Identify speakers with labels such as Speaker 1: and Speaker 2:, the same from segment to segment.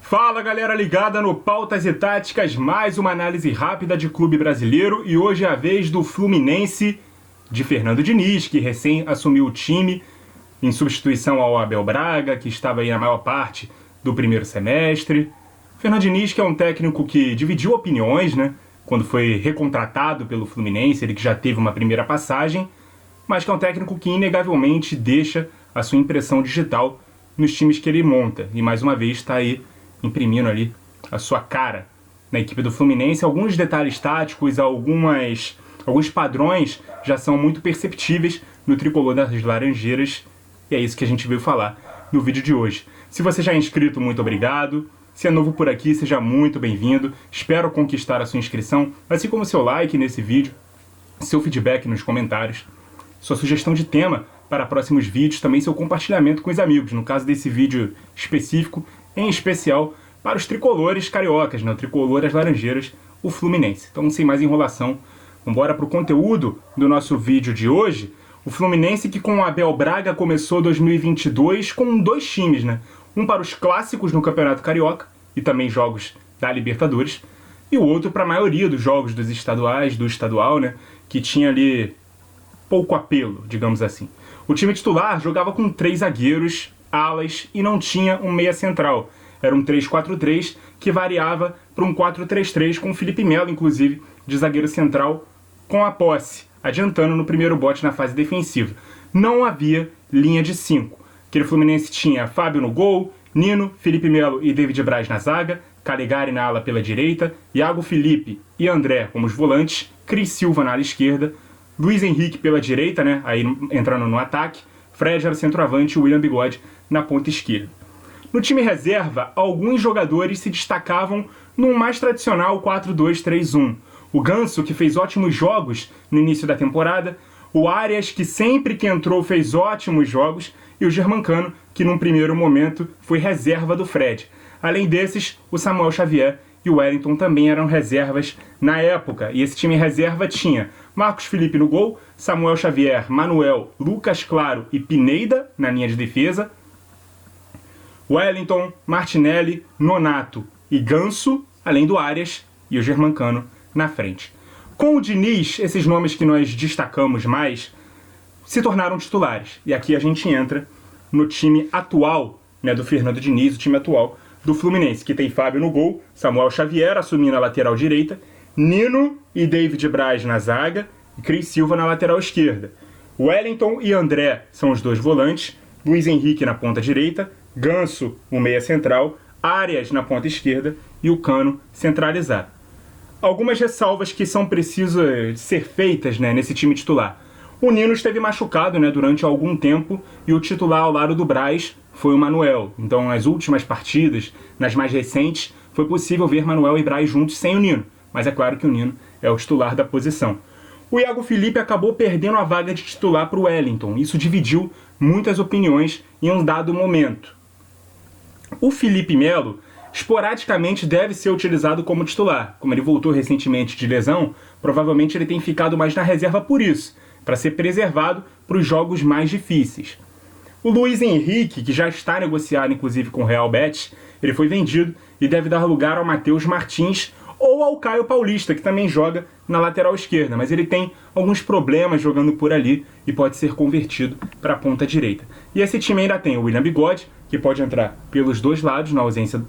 Speaker 1: Fala galera ligada no Pautas e Táticas, mais uma análise rápida de clube brasileiro e hoje é a vez do Fluminense de Fernando Diniz, que recém assumiu o time em substituição ao Abel Braga, que estava aí na maior parte do primeiro semestre. Fernando Diniz, que é um técnico que dividiu opiniões, né, quando foi recontratado pelo Fluminense, ele que já teve uma primeira passagem, mas que é um técnico que inegavelmente deixa a sua impressão digital nos times que ele monta e mais uma vez está aí imprimindo ali a sua cara na equipe do Fluminense. Alguns detalhes táticos, alguns padrões já são muito perceptíveis no tricolor das Laranjeiras e é isso que a gente veio falar no vídeo de hoje. Se você já é inscrito, muito obrigado. Se é novo por aqui, seja muito bem-vindo. Espero conquistar a sua inscrição, assim como seu like nesse vídeo, seu feedback nos comentários, sua sugestão de tema para próximos vídeos, também seu compartilhamento com os amigos, no caso desse vídeo específico, em especial para os tricolores cariocas, né? O tricolor das Laranjeiras, o Fluminense. Então, sem mais enrolação, vamos embora para o conteúdo do nosso vídeo de hoje. O Fluminense que com o Abel Braga começou 2022 com dois times, né? Um para os clássicos no Campeonato Carioca e também jogos da Libertadores, e o outro para a maioria dos jogos dos estaduais, do estadual, né? Que tinha ali pouco apelo, digamos assim. O time titular jogava com 3 zagueiros, alas e não tinha um meia central. Era um 3-4-3 que variava para um 4-3-3 com o Felipe Melo, inclusive, de zagueiro central com a posse, adiantando no primeiro bote na fase defensiva. Não havia linha de 5. Aquele Fluminense tinha Fábio no gol, Nino, Felipe Melo e David Braz na zaga, Calegari na ala pela direita, Iago Felipe e André como os volantes, Cris Silva na ala esquerda, Luiz Henrique pela direita, né, aí entrando no ataque, Fred era centroavante e William Bigode na ponta esquerda. No time reserva, alguns jogadores se destacavam num mais tradicional 4-2-3-1. O Ganso, que fez ótimos jogos no início da temporada, o Arias, que sempre que entrou fez ótimos jogos, e o Germancano, que num primeiro momento foi reserva do Fred. Além desses, o Samuel Xavier e o Wellington também eram reservas na época, e esse time reserva tinha Marcos Felipe no gol, Samuel Xavier, Manuel, Lucas Claro e Pineda na linha de defesa, Wellington, Martinelli, Nonato e Ganso, além do Arias e o Germancano na frente. Com o Diniz, esses nomes que nós destacamos mais se tornaram titulares. E aqui a gente entra no time atual, né, do Fernando Diniz, o time atual do Fluminense, que tem Fábio no gol, Samuel Xavier assumindo a lateral direita, Nino e David Braz na zaga e Cris Silva na lateral esquerda. Wellington e André são os dois volantes, Luiz Henrique na ponta direita, Ganso, o meia central, Arias na ponta esquerda e o Cano centralizado. Algumas ressalvas que são precisas ser feitas, né, nesse time titular. O Nino esteve machucado, né, durante algum tempo e o titular ao lado do Braz foi o Manuel. Então, nas últimas partidas, nas mais recentes, foi possível ver Manuel e Braz juntos sem o Nino. Mas é claro que o Nino é o titular da posição. O Iago Felipe acabou perdendo a vaga de titular para o Wellington. Isso dividiu muitas opiniões em um dado momento. O Felipe Melo esporadicamente deve ser utilizado como titular. Como ele voltou recentemente de lesão, provavelmente ele tem ficado mais na reserva por isso, para ser preservado para os jogos mais difíceis. O Luiz Henrique, que já está negociado inclusive com o Real Betis, ele foi vendido e deve dar lugar ao Matheus Martins ou ao Caio Paulista, que também joga na lateral esquerda, mas ele tem alguns problemas jogando por ali e pode ser convertido para a ponta direita. E esse time ainda tem o William Bigode, que pode entrar pelos dois lados, na ausência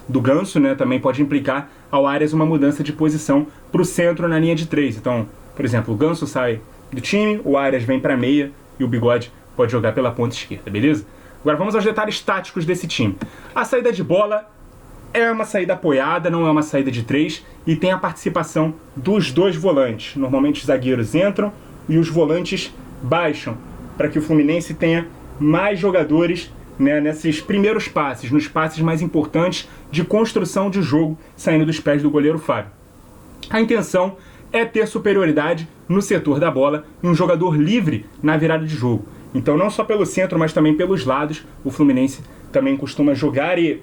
Speaker 1: do Ganso, né? Também pode implicar ao Arias uma mudança de posição para o centro na linha de 3. Então, por exemplo, o Ganso sai do time, o Arias vem para a meia e o Bigode pode jogar pela ponta esquerda, beleza? Agora vamos aos detalhes táticos desse time. A saída de bola é uma saída apoiada, não é uma saída de 3, e tem a participação dos dois volantes. Normalmente os zagueiros entram e os volantes baixam, para que o Fluminense tenha mais jogadores, né, nesses primeiros passes, nos passes mais importantes de construção de jogo, saindo dos pés do goleiro Fábio. A intenção é ter superioridade no setor da bola e um jogador livre na virada de jogo. Então não só pelo centro, mas também pelos lados, o Fluminense também costuma jogar e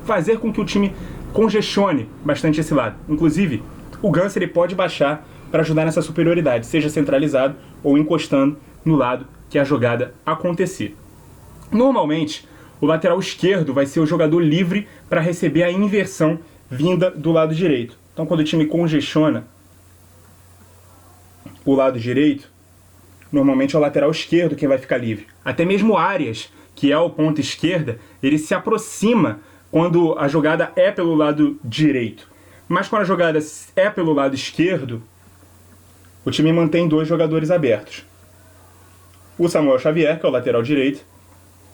Speaker 1: fazer com que o time congestione bastante esse lado. Inclusive, o Ganso ele pode baixar para ajudar nessa superioridade, seja centralizado ou encostando no lado que a jogada acontecer. Normalmente, o lateral esquerdo vai ser o jogador livre para receber a inversão vinda do lado direito. Então, quando o time congestiona o lado direito, normalmente é o lateral esquerdo quem vai ficar livre. Até mesmo o Arias, que é o ponta esquerda, ele se aproxima quando a jogada é pelo lado direito. Mas quando a jogada é pelo lado esquerdo, o time mantém 2 jogadores abertos. O Samuel Xavier, que é o lateral direito,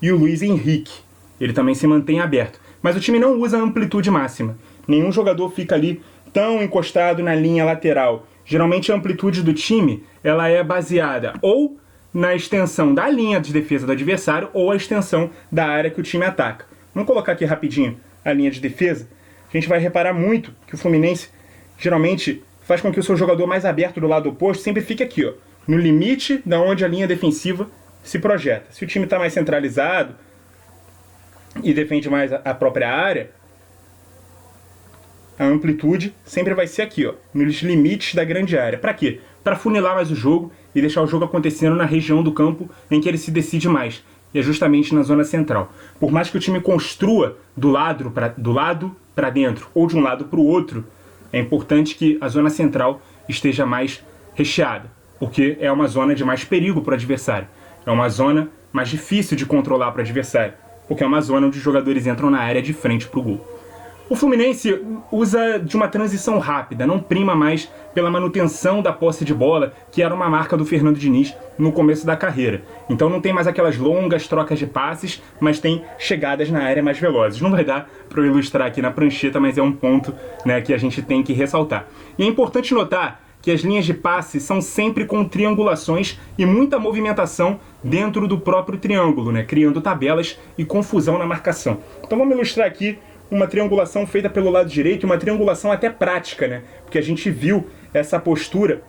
Speaker 1: e o Luiz Henrique. Ele também se mantém aberto. Mas o time não usa amplitude máxima. Nenhum jogador fica ali tão encostado na linha lateral. Geralmente a amplitude do time ela é baseada ou na extensão da linha de defesa do adversário ou a extensão da área que o time ataca. Vamos colocar aqui rapidinho a linha de defesa. A gente vai reparar muito que o Fluminense geralmente faz com que o seu jogador mais aberto do lado oposto sempre fique aqui, ó, no limite da onde a linha defensiva se projeta. Se o time está mais centralizado e defende mais a própria área, a amplitude sempre vai ser aqui, ó, nos limites da grande área. Para quê? Para funilar mais o jogo e deixar o jogo acontecendo na região do campo em que ele se decide mais. E é justamente na zona central. Por mais que o time construa do lado para dentro ou de um lado para o outro, é importante que a zona central esteja mais recheada, porque é uma zona de mais perigo para o adversário. É uma zona mais difícil de controlar para o adversário, porque é uma zona onde os jogadores entram na área de frente para o gol. O Fluminense usa de uma transição rápida, não prima mais pela manutenção da posse de bola, que era uma marca do Fernando Diniz no começo da carreira. Então não tem mais aquelas longas trocas de passes, mas tem chegadas na área mais velozes. Não vai dar para eu ilustrar aqui na prancheta, mas é um ponto, né, que a gente tem que ressaltar. E é importante notar que as linhas de passe são sempre com triangulações e muita movimentação dentro do próprio triângulo, né, criando tabelas e confusão na marcação. Então vamos ilustrar aqui uma triangulação feita pelo lado direito, uma triangulação até prática, né? Porque a gente viu essa postura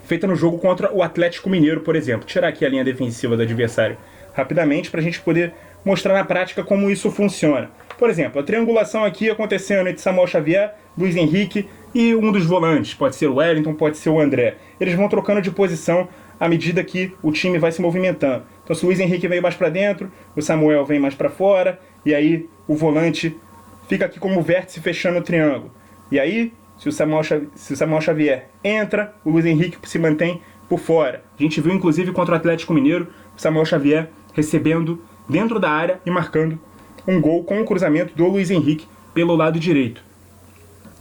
Speaker 1: feita no jogo contra o Atlético Mineiro, por exemplo. Tirar aqui a linha defensiva do adversário rapidamente para a gente poder mostrar na prática como isso funciona. Por exemplo, a triangulação aqui acontecendo entre Samuel Xavier, Luiz Henrique e um dos volantes. Pode ser o Wellington, pode ser o André. Eles vão trocando de posição à medida que o time vai se movimentando. Então, se o Luiz Henrique veio mais para dentro, o Samuel vem mais para fora, e aí o volante fica aqui como vértice fechando o triângulo. E aí, se o Samuel Xavier entra, o Luiz Henrique se mantém por fora. A gente viu, inclusive, contra o Atlético Mineiro, o Samuel Xavier recebendo dentro da área e marcando um gol com o cruzamento do Luiz Henrique pelo lado direito.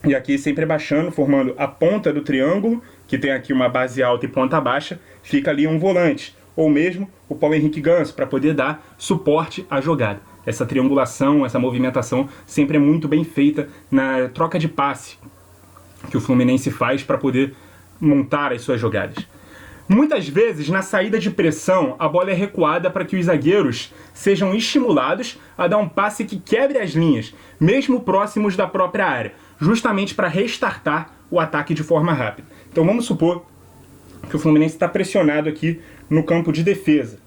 Speaker 1: E aqui sempre baixando, formando a ponta do triângulo, que tem aqui uma base alta e ponta baixa, fica ali um volante. Ou mesmo o Paulo Henrique Ganso, para poder dar suporte à jogada. Essa triangulação, essa movimentação sempre é muito bem feita na troca de passe que o Fluminense faz para poder montar as suas jogadas. Muitas vezes, na saída de pressão, a bola é recuada para que os zagueiros sejam estimulados a dar um passe que quebre as linhas, mesmo próximos da própria área, justamente para restartar o ataque de forma rápida. Então vamos supor que o Fluminense está pressionado aqui no campo de defesa.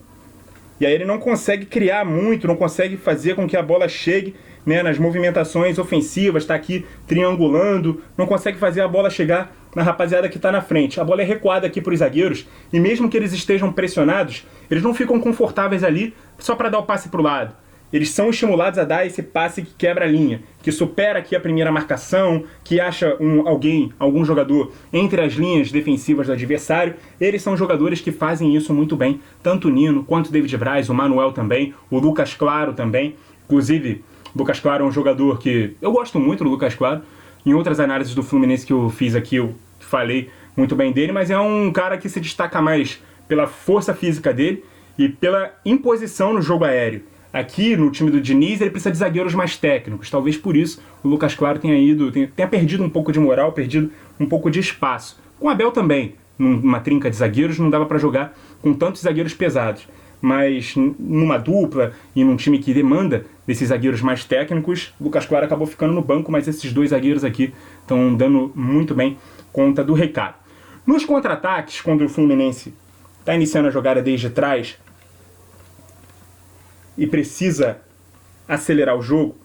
Speaker 1: E aí ele não consegue criar muito, não consegue fazer com que a bola chegue, né, nas movimentações ofensivas, está aqui triangulando, não consegue fazer a bola chegar na rapaziada que está na frente. A bola é recuada aqui para os zagueiros, e mesmo que eles estejam pressionados, eles não ficam confortáveis ali só para dar o passe para o lado. Eles são estimulados a dar esse passe que quebra a linha, que supera aqui a primeira marcação, que acha algum jogador entre as linhas defensivas do adversário. Eles são jogadores que fazem isso muito bem, tanto o Nino quanto o David Braz, o Manuel também, o Lucas Claro também. Inclusive, o Lucas Claro é um jogador que eu gosto muito do Lucas Claro. Em outras análises do Fluminense que eu fiz aqui, eu falei muito bem dele, mas é um cara que se destaca mais pela força física dele e pela imposição no jogo aéreo. Aqui no time do Diniz ele precisa de zagueiros mais técnicos, talvez por isso o Lucas Claro tenha perdido um pouco de moral, perdido um pouco de espaço. Com o Abel também, numa trinca de zagueiros, não dava para jogar com tantos zagueiros pesados, mas numa dupla e num time que demanda desses zagueiros mais técnicos, o Lucas Claro acabou ficando no banco, mas esses dois zagueiros aqui estão dando muito bem conta do recado. Nos contra-ataques, quando o Fluminense está iniciando a jogada desde trás, e precisa acelerar o jogo,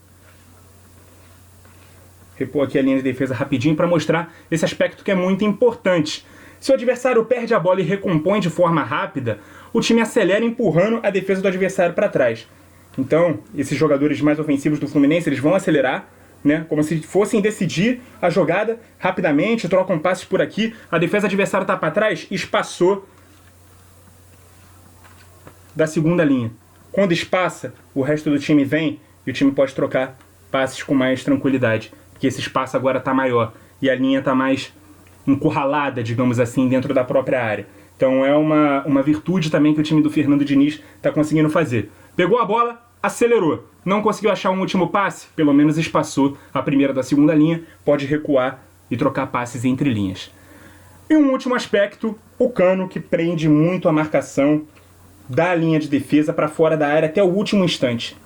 Speaker 1: repor aqui a linha de defesa rapidinho para mostrar esse aspecto que é muito importante. Se o adversário perde a bola e recompõe de forma rápida, o time acelera empurrando a defesa do adversário para trás. Então, esses jogadores mais ofensivos do Fluminense, eles vão acelerar, né? Como se fossem decidir a jogada rapidamente, trocam passes por aqui, a defesa adversária está para trás, espaçou da segunda linha. Quando espaça, o resto do time vem e o time pode trocar passes com mais tranquilidade, porque esse espaço agora está maior e a linha está mais encurralada, digamos assim, dentro da própria área. Então é uma virtude também que o time do Fernando Diniz está conseguindo fazer. Pegou a bola, acelerou. Não conseguiu achar um último passe, pelo menos espaçou a primeira da segunda linha, pode recuar e trocar passes entre linhas. E um último aspecto, o Cano, que prende muito a marcação da linha de defesa para fora da área até o último instante.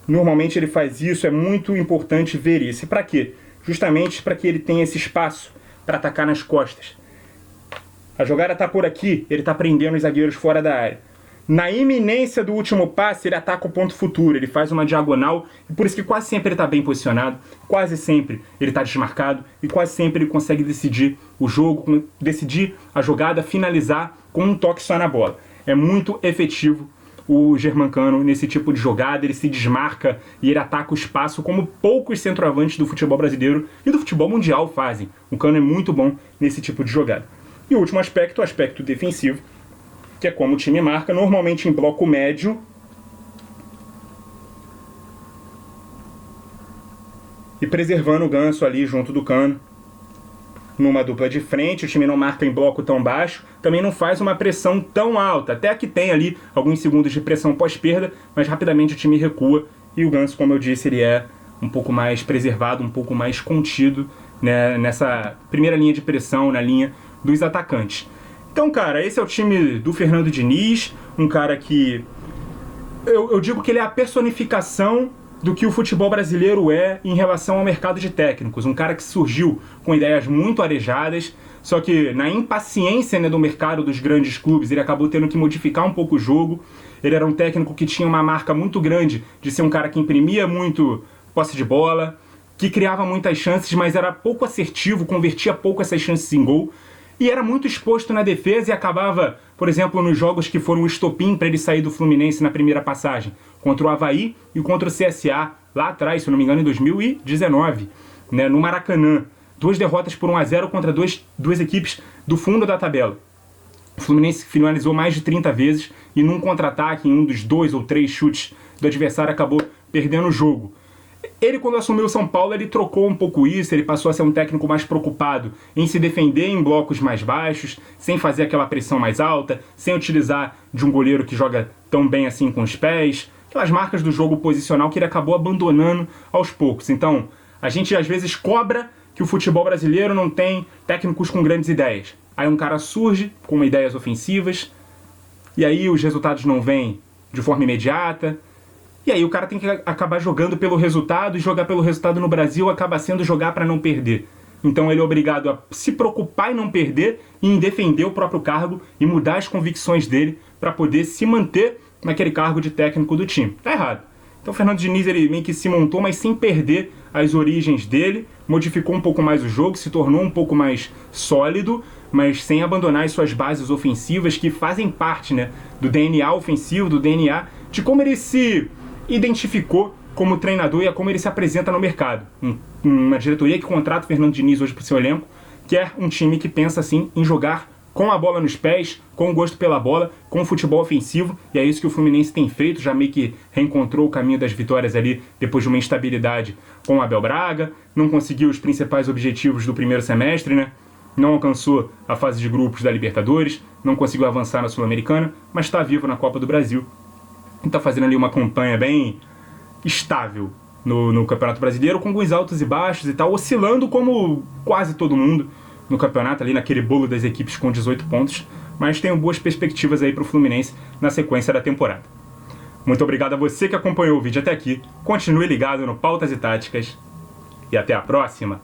Speaker 1: Normalmente ele faz isso, é muito importante ver isso. E para quê? Justamente para que ele tenha esse espaço para atacar nas costas. A jogada está por aqui, ele está prendendo os zagueiros fora da área. Na iminência do último passe, ele ataca o ponto futuro, ele faz uma diagonal, e por isso que quase sempre ele está bem posicionado, quase sempre ele está desmarcado, e quase sempre ele consegue decidir o jogo, decidir a jogada, finalizar com um toque só na bola. É muito efetivo o Germancano nesse tipo de jogada, ele se desmarca e ele ataca o espaço como poucos centroavantes do futebol brasileiro e do futebol mundial fazem. O Cano é muito bom nesse tipo de jogada. E o último aspecto, o aspecto defensivo, que é como o time marca, normalmente em bloco médio. E preservando o Ganso ali junto do Cano. Numa dupla de frente, o time não marca em bloco tão baixo, também não faz uma pressão tão alta. Até que tem ali alguns segundos de pressão pós-perda, mas rapidamente o time recua. E o Ganso, como eu disse, ele é um pouco mais preservado, um pouco mais contido, né, nessa primeira linha de pressão, na linha dos atacantes. Então, cara, esse é o time do Fernando Diniz, um cara que eu digo que ele é a personificação do que o futebol brasileiro é em relação ao mercado de técnicos. Um cara que surgiu com ideias muito arejadas, só que na impaciência, né, do mercado dos grandes clubes, ele acabou tendo que modificar um pouco o jogo. Ele era um técnico que tinha uma marca muito grande de ser um cara que imprimia muito posse de bola, que criava muitas chances, mas era pouco assertivo, convertia pouco essas chances em gol. E era muito exposto na defesa e acabava, por exemplo, nos jogos que foram o estopim para ele sair do Fluminense na primeira passagem, contra o Avaí e contra o CSA, lá atrás, se não me engano, em 2019, né, no Maracanã. 2 derrotas por 1-0 contra duas equipes do fundo da tabela. O Fluminense finalizou mais de 30 vezes e num contra-ataque, em um dos 2 ou 3 chutes do adversário, acabou perdendo o jogo. Ele, quando assumiu o São Paulo, ele trocou um pouco isso, ele passou a ser um técnico mais preocupado em se defender em blocos mais baixos, sem fazer aquela pressão mais alta, sem utilizar de um goleiro que joga tão bem assim com os pés, aquelas marcas do jogo posicional que ele acabou abandonando aos poucos. Então, a gente às vezes cobra que o futebol brasileiro não tem técnicos com grandes ideias. Aí um cara surge com ideias ofensivas, e aí os resultados não vêm de forma imediata, e aí o cara tem que acabar jogando pelo resultado, e jogar pelo resultado no Brasil acaba sendo jogar para não perder. Então ele é obrigado a se preocupar em não perder e em defender o próprio cargo e mudar as convicções dele para poder se manter naquele cargo de técnico do time. Tá errado. Então o Fernando Diniz, ele meio que se montou, mas sem perder as origens dele, modificou um pouco mais o jogo, se tornou um pouco mais sólido, mas sem abandonar as suas bases ofensivas que fazem parte, né, do DNA ofensivo, do DNA de como ele se identificou como treinador e a como ele se apresenta no mercado. Uma diretoria que contrata o Fernando Diniz hoje para o seu elenco, que é um time que pensa assim em jogar com a bola nos pés, com gosto pela bola, com futebol ofensivo, e é isso que o Fluminense tem feito, já meio que reencontrou o caminho das vitórias ali depois de uma instabilidade com o Abel Braga, não conseguiu os principais objetivos do primeiro semestre, né? Não alcançou a fase de grupos da Libertadores, não conseguiu avançar na Sul-Americana, mas está vivo na Copa do Brasil. Está fazendo ali uma campanha bem estável no Campeonato Brasileiro, com alguns altos e baixos e tal, oscilando como quase todo mundo no campeonato, ali naquele bolo das equipes com 18 pontos, mas tenho boas perspectivas aí para o Fluminense na sequência da temporada. Muito obrigado a você que acompanhou o vídeo até aqui, continue ligado no Pautas e Táticas e até a próxima!